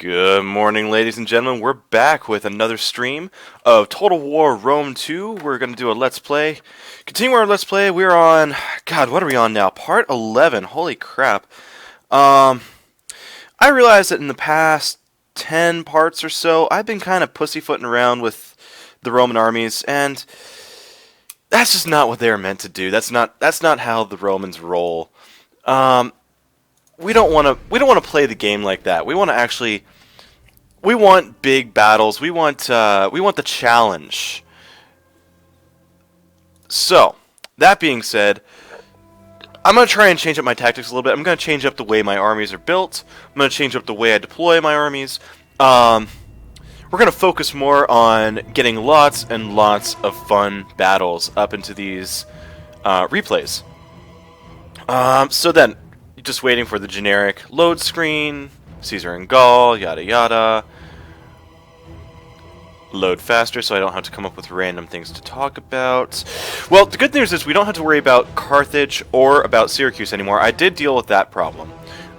Good morning, ladies and gentlemen. We're back with another stream of Total War Rome 2. We're going to do a Let's Play. Continue our Let's Play. We're on... God, what are we on now? Part 11. Holy crap. I realized that in the past 10 parts or so, I've been kind of pussyfooting around with the Roman armies, and that's just not what they're meant to do. That's not how the Romans roll. We don't want to play the game like that. We want to actually... We want big battles. We want the challenge. So, that being said, I'm going to try and change up my tactics a little bit. I'm going to change up the way my armies are built. I'm going to change up the way I deploy my armies. We're going to focus more on getting lots and lots of fun battles up into these replays. So then, just waiting for the generic load screen, Caesar and Gaul, yada yada. Load faster so I don't have to come up with random things to talk about. Well, the good news is we don't have to worry about Carthage or about Syracuse anymore. I did deal with that problem.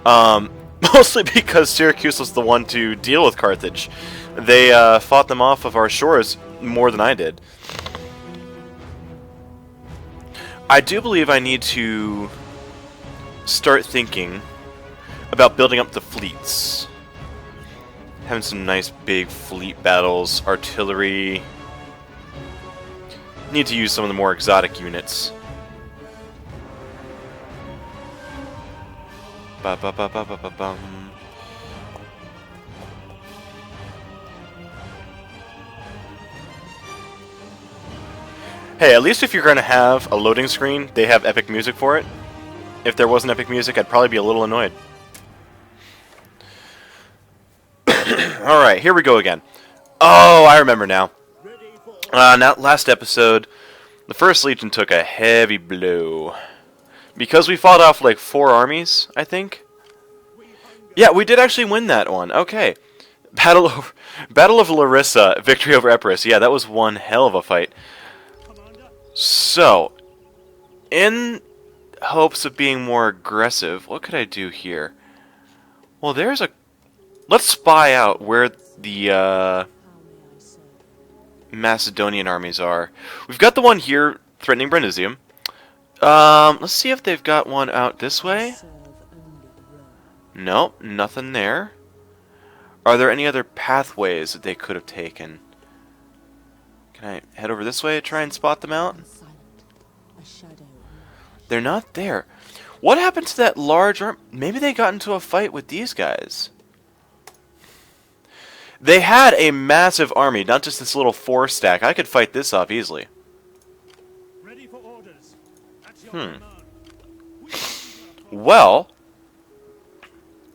Mostly because Syracuse was the one to deal with Carthage. They fought them off of our shores more than I did. I do believe I need to start thinking about building up the fleets. Having some nice big fleet battles, artillery. Need to use some of the more exotic units. Ba ba ba ba ba ba bum. Hey, at least if you're going to have a loading screen, they have epic music for it. If there wasn't epic music, I'd probably be a little annoyed. Alright, here we go again. Oh, I remember now. Now, last episode, the First Legion took a heavy blow. Because we fought off like 4 armies, I think. Yeah, we did actually win that one. Okay. Battle of Larissa, victory over Epirus. Yeah, that was one hell of a fight. So, in hopes of being more aggressive, what could I do here? Well, there's a... Let's spy out where the Macedonian armies are. We've got the one here threatening Brundusium. Let's see if they've got one out this way. Nope, nothing there. Are there any other pathways that they could have taken? Can I head over this way to try and spot them out? They're not there. What happened to that large arm? Maybe they got into a fight with these guys. They had a massive army, not just this little 4 stack. I could fight this off easily. Ready for orders. At your command. Well,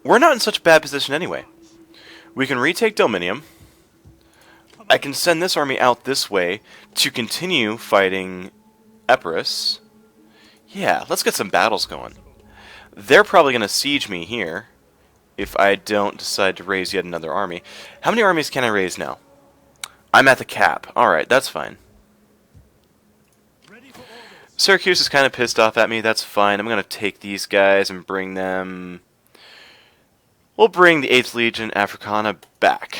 we're not in such a bad position anyway. We can retake Dominium. I can send this army out this way to continue fighting Epirus. Yeah, let's get some battles going. They're probably going to siege me here if I don't decide to raise yet another army. How many armies can I raise now? I'm at the cap. Alright, that's fine. Syracuse is kind of pissed off at me. That's fine. I'm going to take these guys and bring them... We'll bring the 8th Legion Africana back.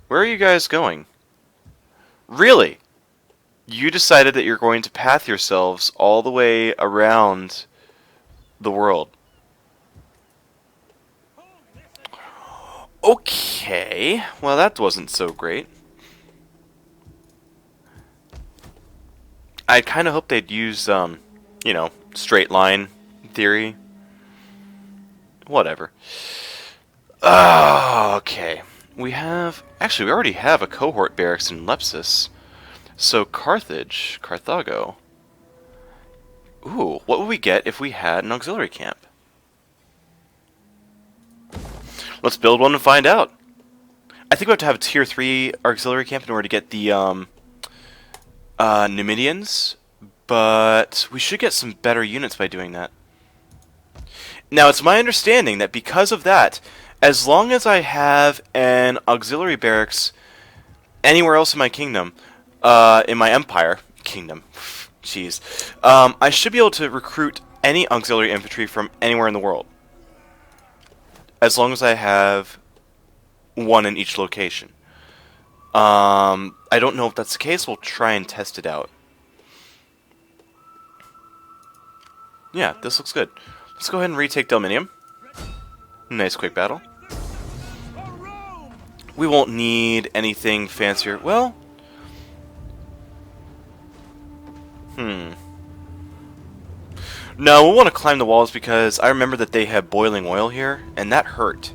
Where are you guys going? Really? You decided that you're going to path yourselves all the way around the world. Okay. Well, that wasn't so great. I kind of hope they'd use, you know, straight line theory. Whatever. Okay. We have... Actually, we already have a cohort barracks in Lepsus. So, Carthago. Ooh, what would we get if we had an auxiliary camp? Let's build one and find out. I think we have to have a tier 3 auxiliary camp in order to get the Numidians, but we should get some better units by doing that. Now, it's my understanding that because of that, as long as I have an auxiliary barracks anywhere else in my kingdom, in my empire, kingdom, jeez, I should be able to recruit any auxiliary infantry from anywhere in the world, as long as I have one in each location. I don't know if that's the case. We'll try and test it out. Yeah, this looks good. Let's go ahead and retake Delminium. Nice quick battle. For Rome! We won't need anything fancier. Well, no, we'll want to climb the walls because I remember that they have boiling oil here, and that hurt.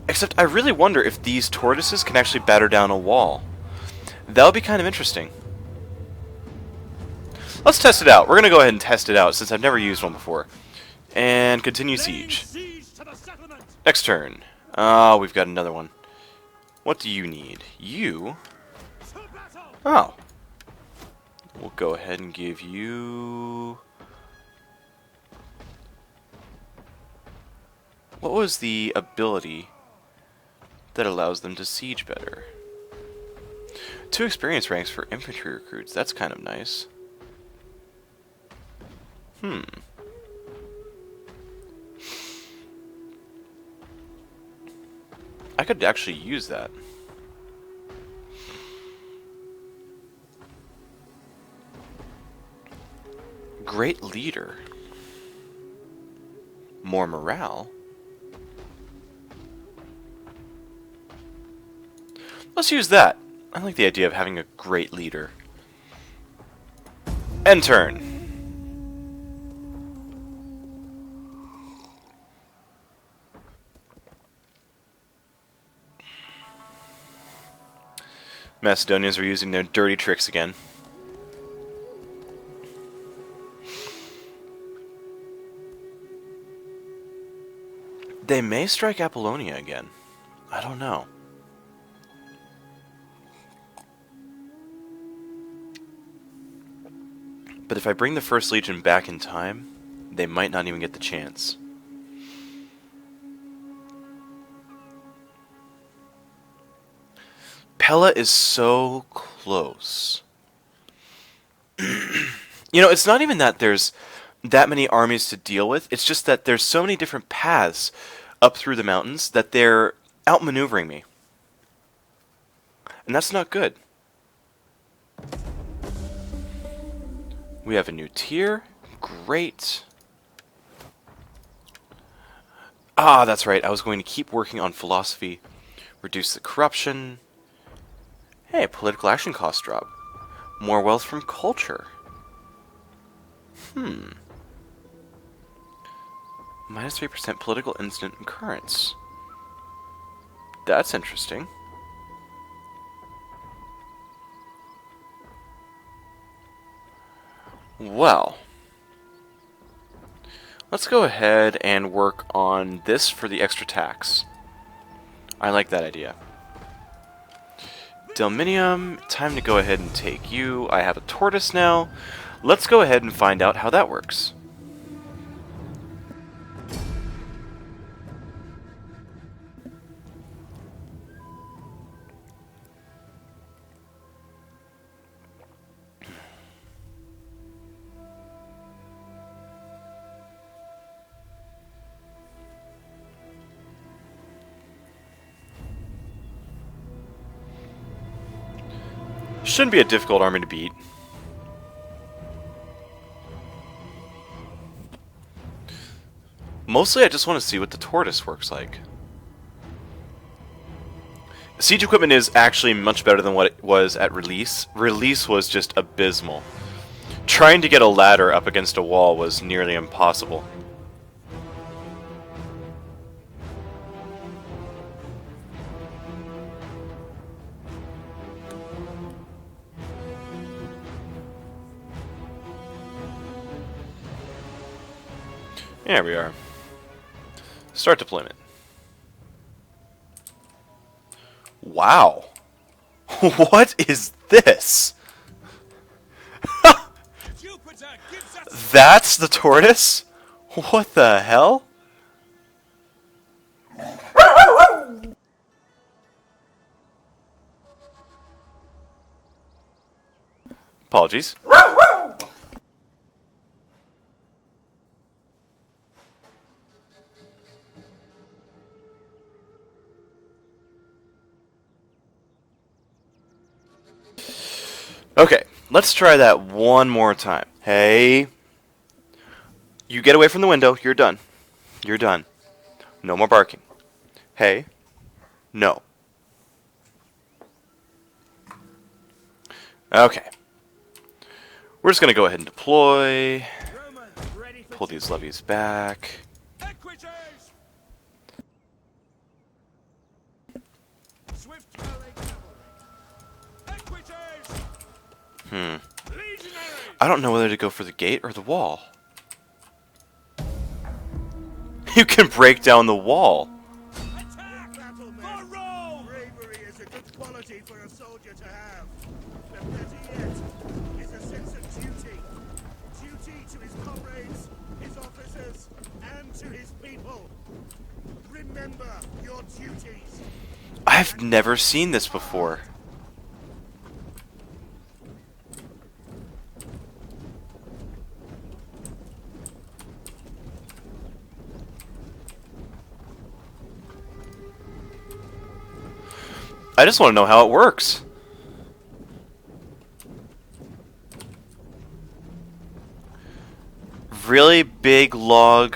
Except I really wonder if these tortoises can actually batter down a wall. That would be kind of interesting. Let's test it out. We're going to go ahead and test it out since I've never used one before. And continue siege. Siege to the settlement! Next turn. Oh, we've got another one. What do you need? You? To battle! Oh. We'll go ahead and give you... What was the ability that allows them to siege better? 2 experience ranks for infantry recruits. That's kind of nice. I could actually use that. Great leader. More morale. Let's use that. I like the idea of having a great leader. End turn. Macedonians are using their dirty tricks again. They may strike Apollonia again. I don't know. But if I bring the First Legion back in time, they might not even get the chance. Pella is so close. You know, it's not even that there's that many armies to deal with. It's just that there's so many different paths up through the mountains that they're outmaneuvering me. And that's not good. We have a new tier. Great. Ah, that's right. I was going to keep working on philosophy. Reduce the corruption. Hey, political action cost drop. More wealth from culture. Minus 3% political incident occurrence. That's interesting. Well, let's go ahead and work on this for the extra tax. I like that idea. Delminium, time to go ahead and take you. I have a tortoise now. Let's go ahead and find out how that works. Shouldn't be a difficult army to beat. Mostly I just want to see what the tortoise works like. Siege equipment is actually much better than what it was at release. Release was just abysmal. Trying to get a ladder up against a wall was nearly impossible. There we are. Start deployment. Wow. What is this? Jupiter gives us That's the tortoise? What the hell? Apologies. Okay, let's try that one more time. Hey. You get away from the window. You're done. You're done. No more barking. Hey. No. Okay. We're just going to go ahead and deploy. Pull these levies back. I don't know whether to go for the gate or the wall. You can break down the wall. Attack! Bravery is a good quality for a soldier to have. But better yet is a sense of duty. Duty to his comrades, his officers, and to his people. Remember your duties. I've never seen this before. I just want to know how it works. Really big log.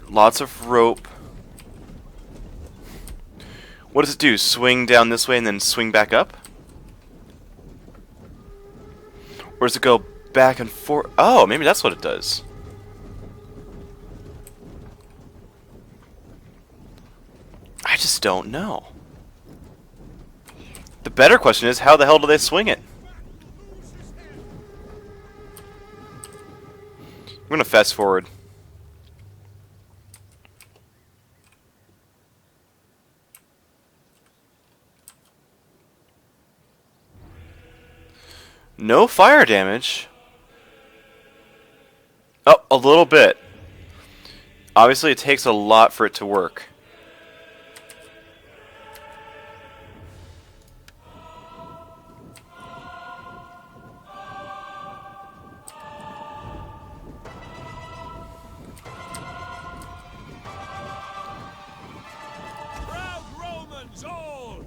Lots of rope. What does it do? Swing down this way and then swing back up? Or does it go back and forth? Oh, maybe that's what it does. I just don't know. The better question is, how the hell do they swing it? I'm gonna fast forward. No fire damage. Oh, a little bit. Obviously, it takes a lot for it to work. Proud Romans all!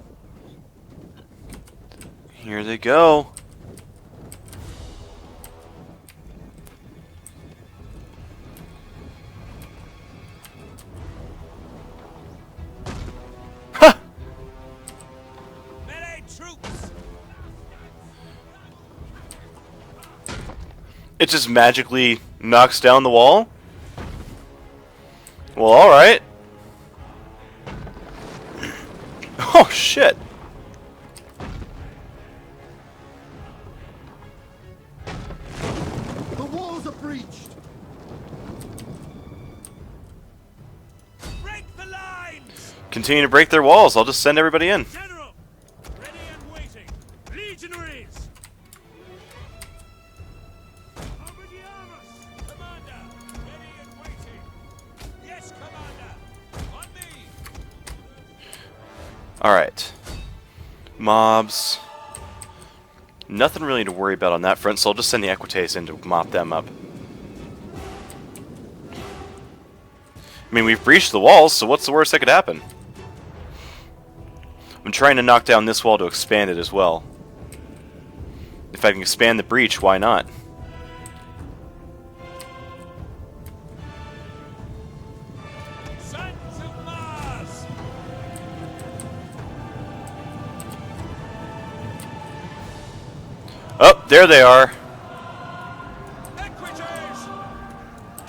Here they go. Ha! Melee troops! It just magically knocks down the wall? Well, alright. Oh, shit. The walls are breached! Break the lines! Continue to break their walls. I'll just send everybody in. General! Ready and waiting! Legionaries! Obediamus! Commander! Ready and waiting! Yes, Commander! On me! Alright. Mobs. Nothing really to worry about on that front, so I'll just send the Equites in to mop them up. I mean, we've breached the walls, so what's the worst that could happen? I'm trying to knock down this wall to expand it as well. If I can expand the breach, why not? Sons of Mars! Oh, there they are. Equites!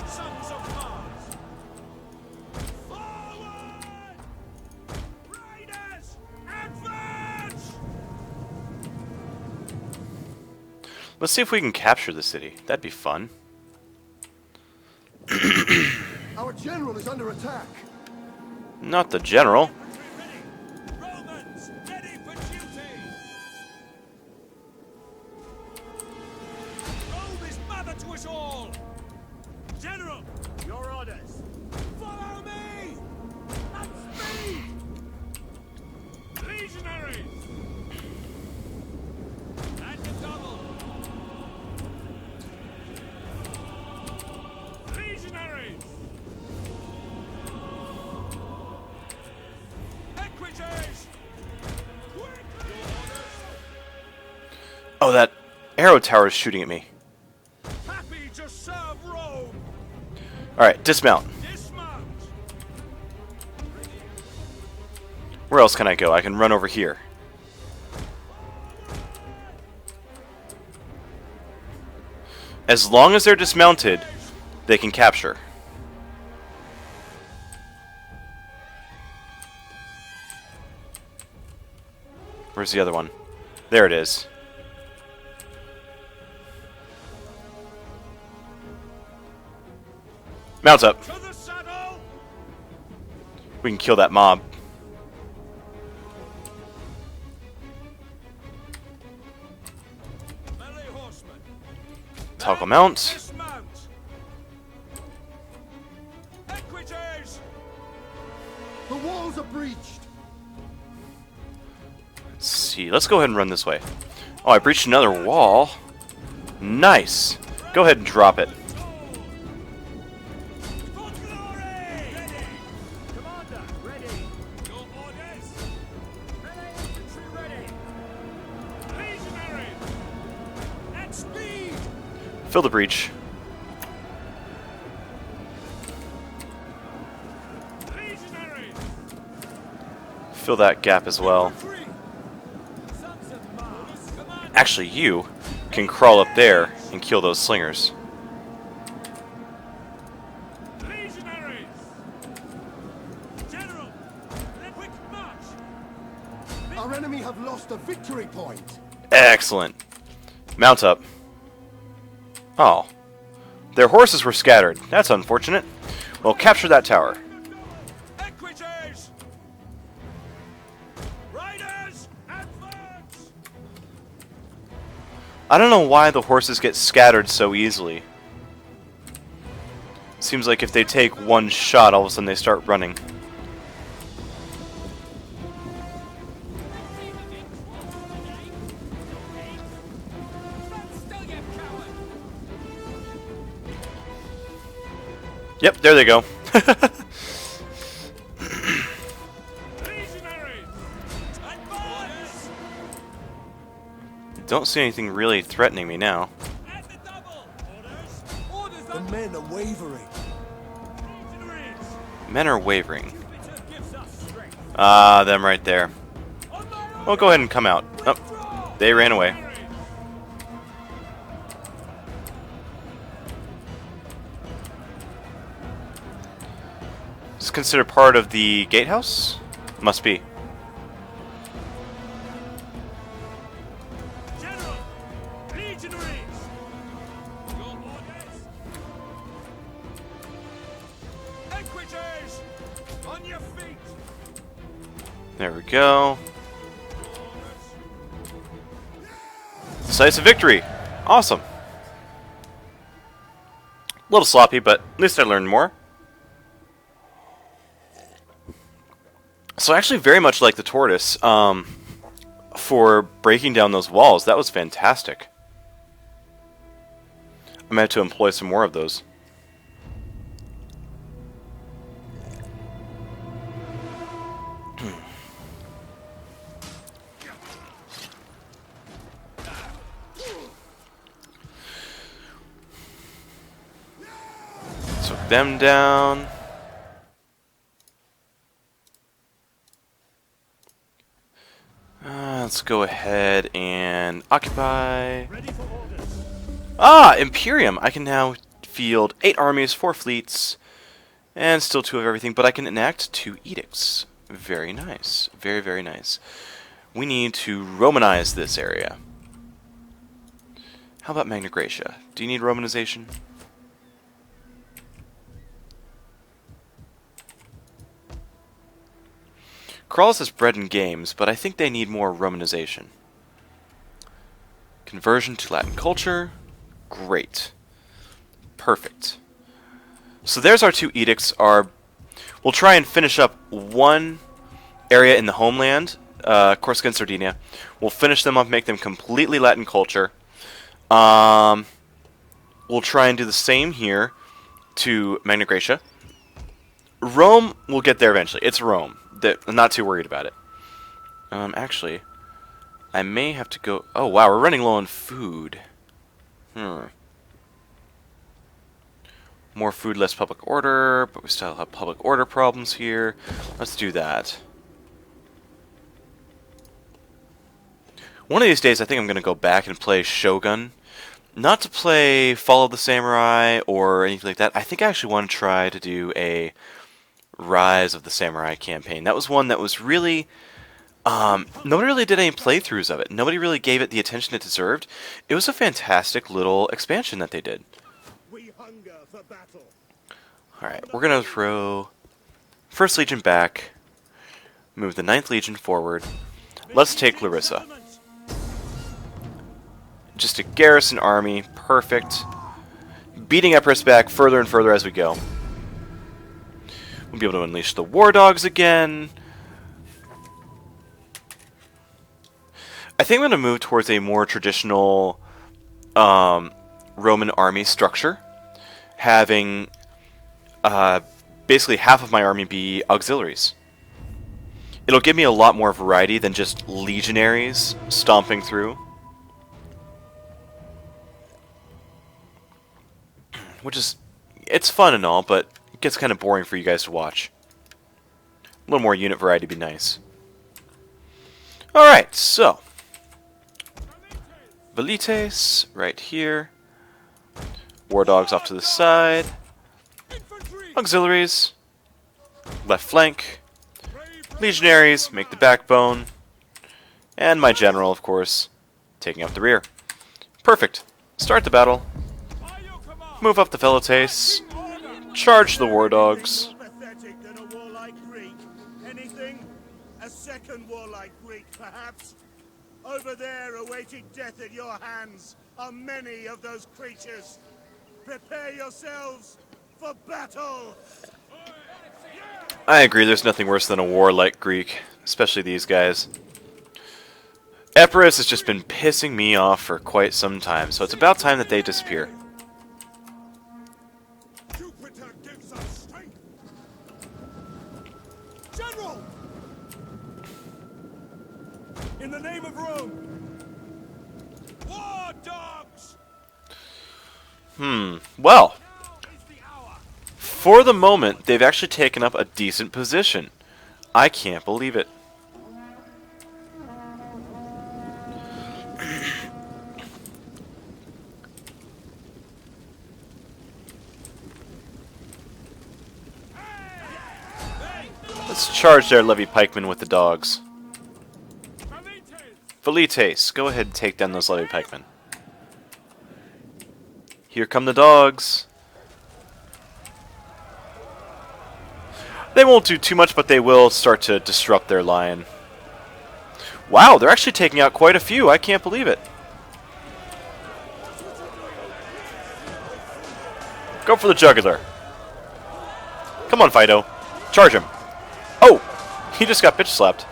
Sons of Mars! Forward! Riders! Advance! Let's see if we can capture the city. That'd be fun. Our general is under attack! Not the general. Ready! Romans, ready for duty! Rome is mother to us all! General, your orders! Follow me! At speed! Legionaries! Oh, that arrow tower is shooting at me. Happy to serve Rome. Alright, dismount. Dismount. Where else can I go? I can run over here. As long as they're dismounted, they can capture. Where's the other one? There it is. Mount up. To the saddle. We can kill that mob. Melee horsemen. Toggle mount. Dismount. Equities. The walls are breached. Let's see. Let's go ahead and run this way. Oh, I breached another wall. Nice. Go ahead and drop it. For glory. Ready. Commander, ready. Your orders. Melee infantry ready. Legionaries. At speed. Fill the breach. Legionaries. Fill that gap as well. Three. Sons of Mars. Commander. Actually, you can crawl up there and kill those slingers. Legionaries. General. Quick march. Our enemy have lost a victory point. Excellent. Mount up. Oh. Their horses were scattered. That's unfortunate. Well, capture that tower. Equities. Riders. Advance. I don't know why the horses get scattered so easily. Seems like if they take one shot, all of a sudden they start running. Yep, there they go. Legionaries. Advance. Don't see anything really threatening me now. At the double. Orders. Orders The on men are wavering. legionaries. Men are wavering. Jupiter gives us strength. Ah, them right there. On my Well, go ahead and come out. Oh, withdraw. they ran away. Legionaries. Is this considered part of the gatehouse? Must be. General. Legionaries. Your orders. Equities. On your feet. There we go. Orders. Decisive victory. Awesome. A little sloppy, but at least I learned more. So I actually very much like the tortoise for breaking down those walls. That was fantastic. I'm going to have to employ some more of those. Took them down. Let's go ahead and occupy. Ready for orders. Ah, Imperium! I can now field 8 armies, 4 fleets, and still 2 of everything, but I can enact 2 edicts. Very nice. Very, very nice. We need to Romanize this area. How about Magna Graecia? Do you need Romanization? Crawls is bred in games, but I think they need more Romanization. Conversion to Latin culture. Great. Perfect. So there's our 2 edicts. We'll try and finish up one area in the homeland, Corsica and Sardinia. We'll finish them up, make them completely Latin culture. We'll try and do the same here to Magna Graecia. Rome, we'll get there eventually. It's Rome. I'm not too worried about it. Actually, I may have to go... Oh, wow, we're running low on food. More food, less public order, but we still have public order problems here. Let's do that. One of these days, I think I'm going to go back and play Shogun. Not to play Fall of the Samurai or anything like that. I think I actually want to try to do a Rise of the Samurai campaign. That was one that was really... nobody really did any playthroughs of it. Nobody really gave it the attention it deserved. It was a fantastic little expansion that they did. We hunger for battle. Alright, we're going to throw 1st Legion back. Move the 9th Legion forward. Let's take Larissa. Just a garrison army. Perfect. Beating Epirus back further and further as we go. We'll be able to unleash the War Dogs again. I think I'm going to move towards a more traditional Roman army structure. Having basically half of my army be auxiliaries. It'll give me a lot more variety than just legionaries stomping through. Which is, it's fun and all, but it gets kind of boring for you guys to watch. A little more unit variety would be nice. Alright, so. Velites, right here. War Dogs off to the side. Auxiliaries. Left flank. Legionaries, make the backbone. And my general, of course, taking up the rear. Perfect. Start the battle. Move up the Velites. Charge the War Dogs. More pathetic than a warlike Greek. Anything? A second warlike Greek, perhaps? Over there, awaiting death at your hands, are many of those creatures. Prepare yourselves for battle! I agree, there's nothing worse than a warlike Greek, especially these guys. Epirus has just been pissing me off for quite some time, so it's about time that they disappear. Jupiter gives us strength! General! In the name of Rome! War Dogs! Well, for the moment, they've actually taken up a decent position. I can't believe it. Let's charge their levy pikemen with the dogs. Velites, go ahead and take down those levy pikemen. Here come the dogs. They won't do too much, but they will start to disrupt their line. Wow, they're actually taking out quite a few. I can't believe it. Go for the jugular. Come on, Fido. Charge him. Oh! He just got bitch slapped.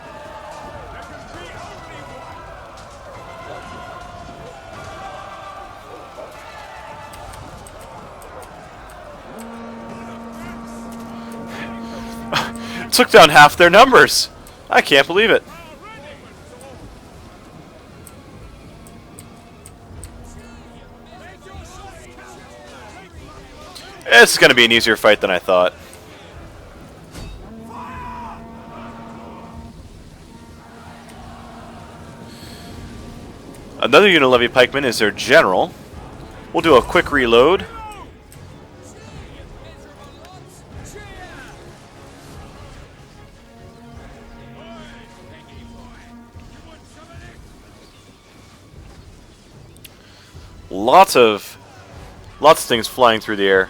Took down half their numbers. I can't believe it. This is going to be an easier fight than I thought. Another unit levy pikeman is their general. We'll do a quick reload. Lots of things flying through the air.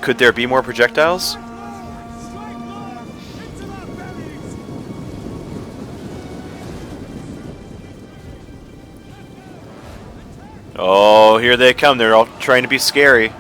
Could there be more projectiles? Oh, here they come. They're all trying to be scary.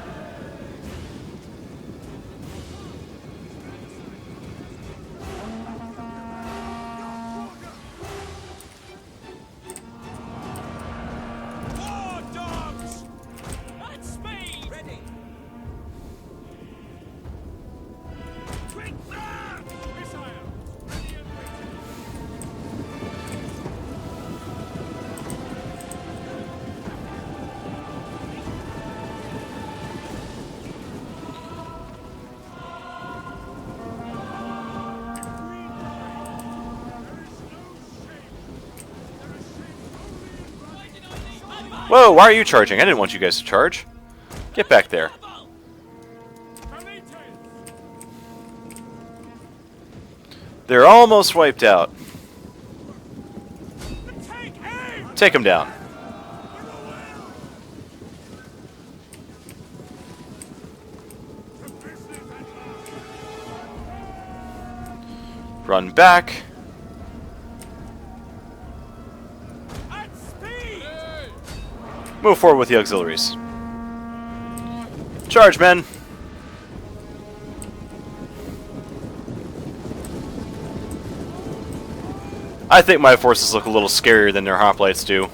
Whoa, why are you charging? I didn't want you guys to charge. Get back there. They're almost wiped out. Take them down. Run back. Move forward with the auxiliaries. Charge, men! I think my forces look a little scarier than their hoplites do.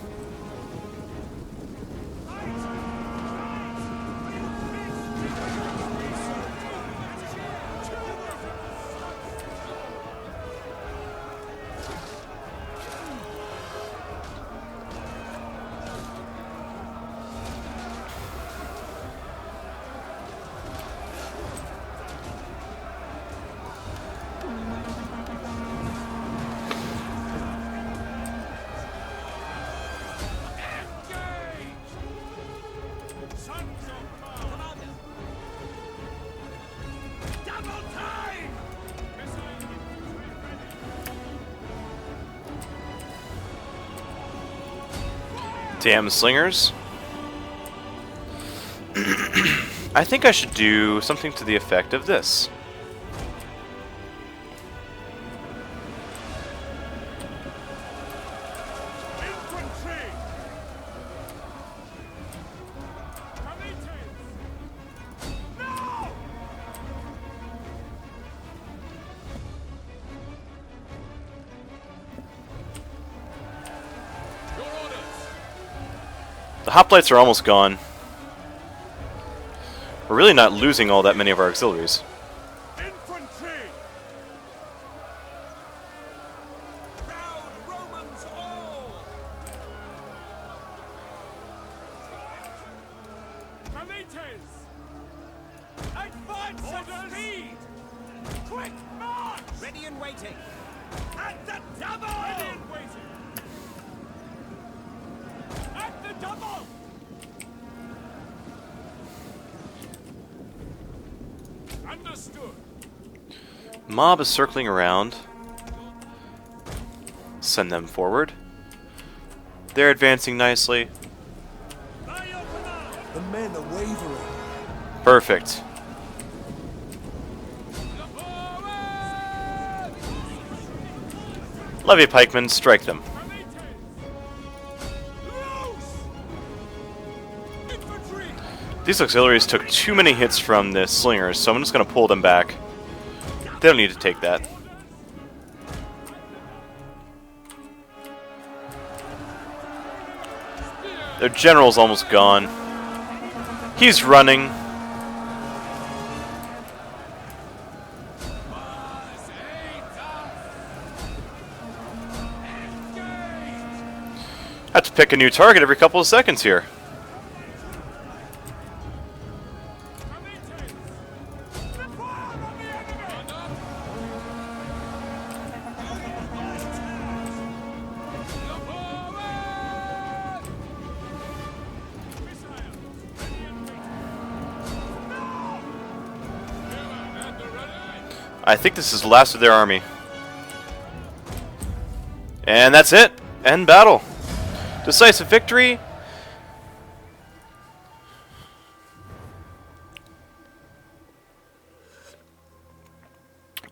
Damn slingers. I think I should do something to the effect of this. The hoplites are almost gone. We're really not losing all that many of our auxiliaries. Infantry! Proud Romans all! Comites! Advance at speed! Quick march! Ready and waiting! At the double! Ready and waiting! At the double! Understood. Mob is circling around. Send them forward. They're advancing nicely. By your command! The men are wavering. Perfect. Levy pikemen, strike them. These auxiliaries took too many hits from the slingers, so I'm just going to pull them back. They don't need to take that. Their general's almost gone. He's running. Have to pick a new target every couple of seconds here. I think this is the last of their army. And that's it. End battle. Decisive victory.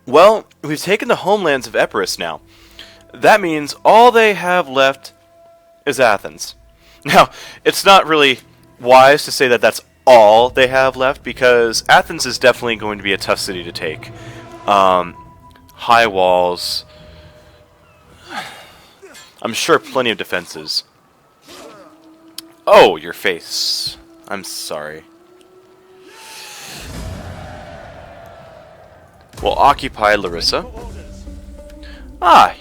Well, we've taken the homelands of Epirus now. That means all they have left is Athens. Now, it's not really wise to say that that's all they have left, because Athens is definitely going to be a tough city to take. High walls. I'm sure plenty of defenses. Oh, your face. I'm sorry. We'll occupy Larissa. Ah,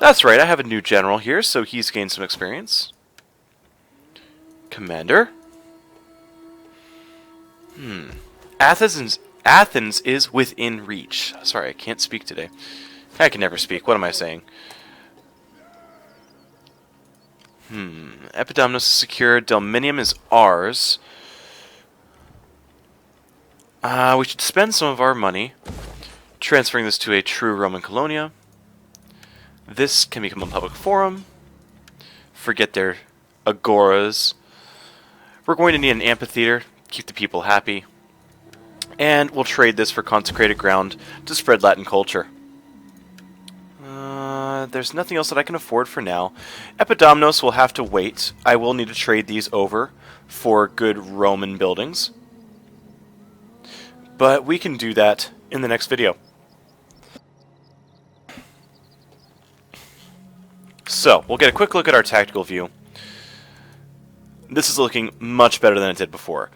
that's right. I have a new general here, so he's gained some experience. Commander. Athens is within reach. Sorry, I can't speak today. I can never speak. What am I saying? Epidomnos is secured. Delminium is ours. We should spend some of our money transferring this to a true Roman colonia. This can become a public forum. Forget their agoras. We're going to need an amphitheater, keep the people happy. And we'll trade this for consecrated ground to spread Latin culture. There's nothing else that I can afford for now. Epidomnos will have to wait. I will need to trade these over for good Roman buildings. But we can do that in the next video. So, we'll get a quick look at our tactical view. This is looking much better than it did before.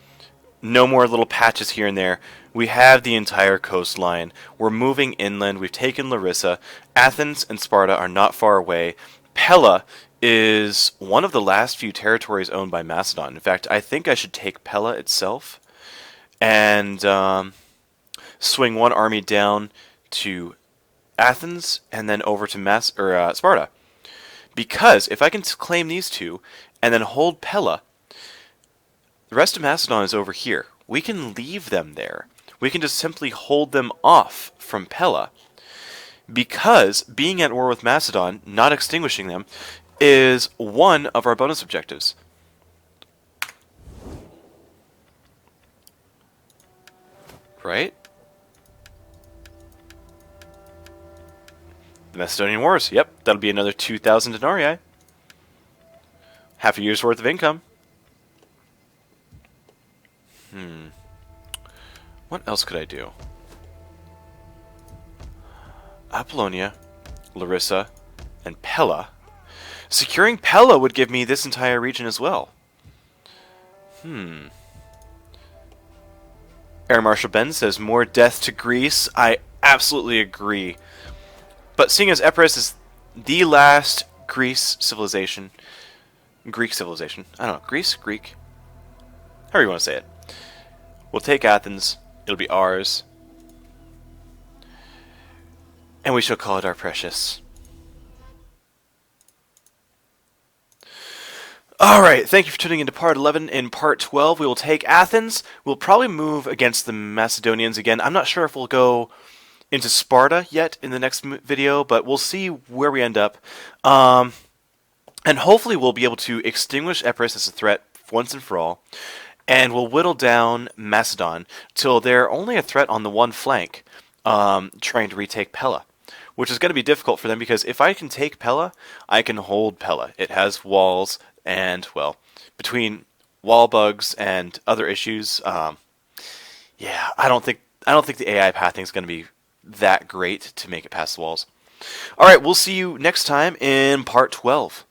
No more little patches here and there. We have the entire coastline. We're moving inland. We've taken Larissa. Athens and Sparta are not far away. Pella is one of the last few territories owned by Macedon. In fact, I think I should take Pella itself and swing one army down to Athens and then over to Sparta. Because if I can claim these two and then hold Pella, the rest of Macedon is over here. We can leave them there. We can just simply hold them off from Pella. Because being at war with Macedon, not extinguishing them, is one of our bonus objectives. Right? The Macedonian Wars. Yep, that'll be another 2,000 denarii. Half a year's worth of income. What else could I do? Apollonia, Larissa, and Pella. Securing Pella would give me this entire region as well. Air Marshal Ben says, more death to Greece. I absolutely agree. But seeing as Epirus is the last Greek civilization, I don't know, Greek, however you want to say it. We'll take Athens, it'll be ours, and we shall call it our precious. Alright, thank you for tuning into part 11. In part 12, we will take Athens. We'll probably move against the Macedonians again. I'm not sure if we'll go into Sparta yet in the next video, but we'll see where we end up. And hopefully we'll be able to extinguish Epirus as a threat once and for all, and we'll whittle down Macedon till they're only a threat on the one flank, trying to retake Pella, which is going to be difficult for them because if I can take Pella, I can hold Pella. It has walls, and, well, between wall bugs and other issues, yeah, I don't think the AI pathing is going to be that great to make it past the walls. Alright, we'll see you next time in part 12.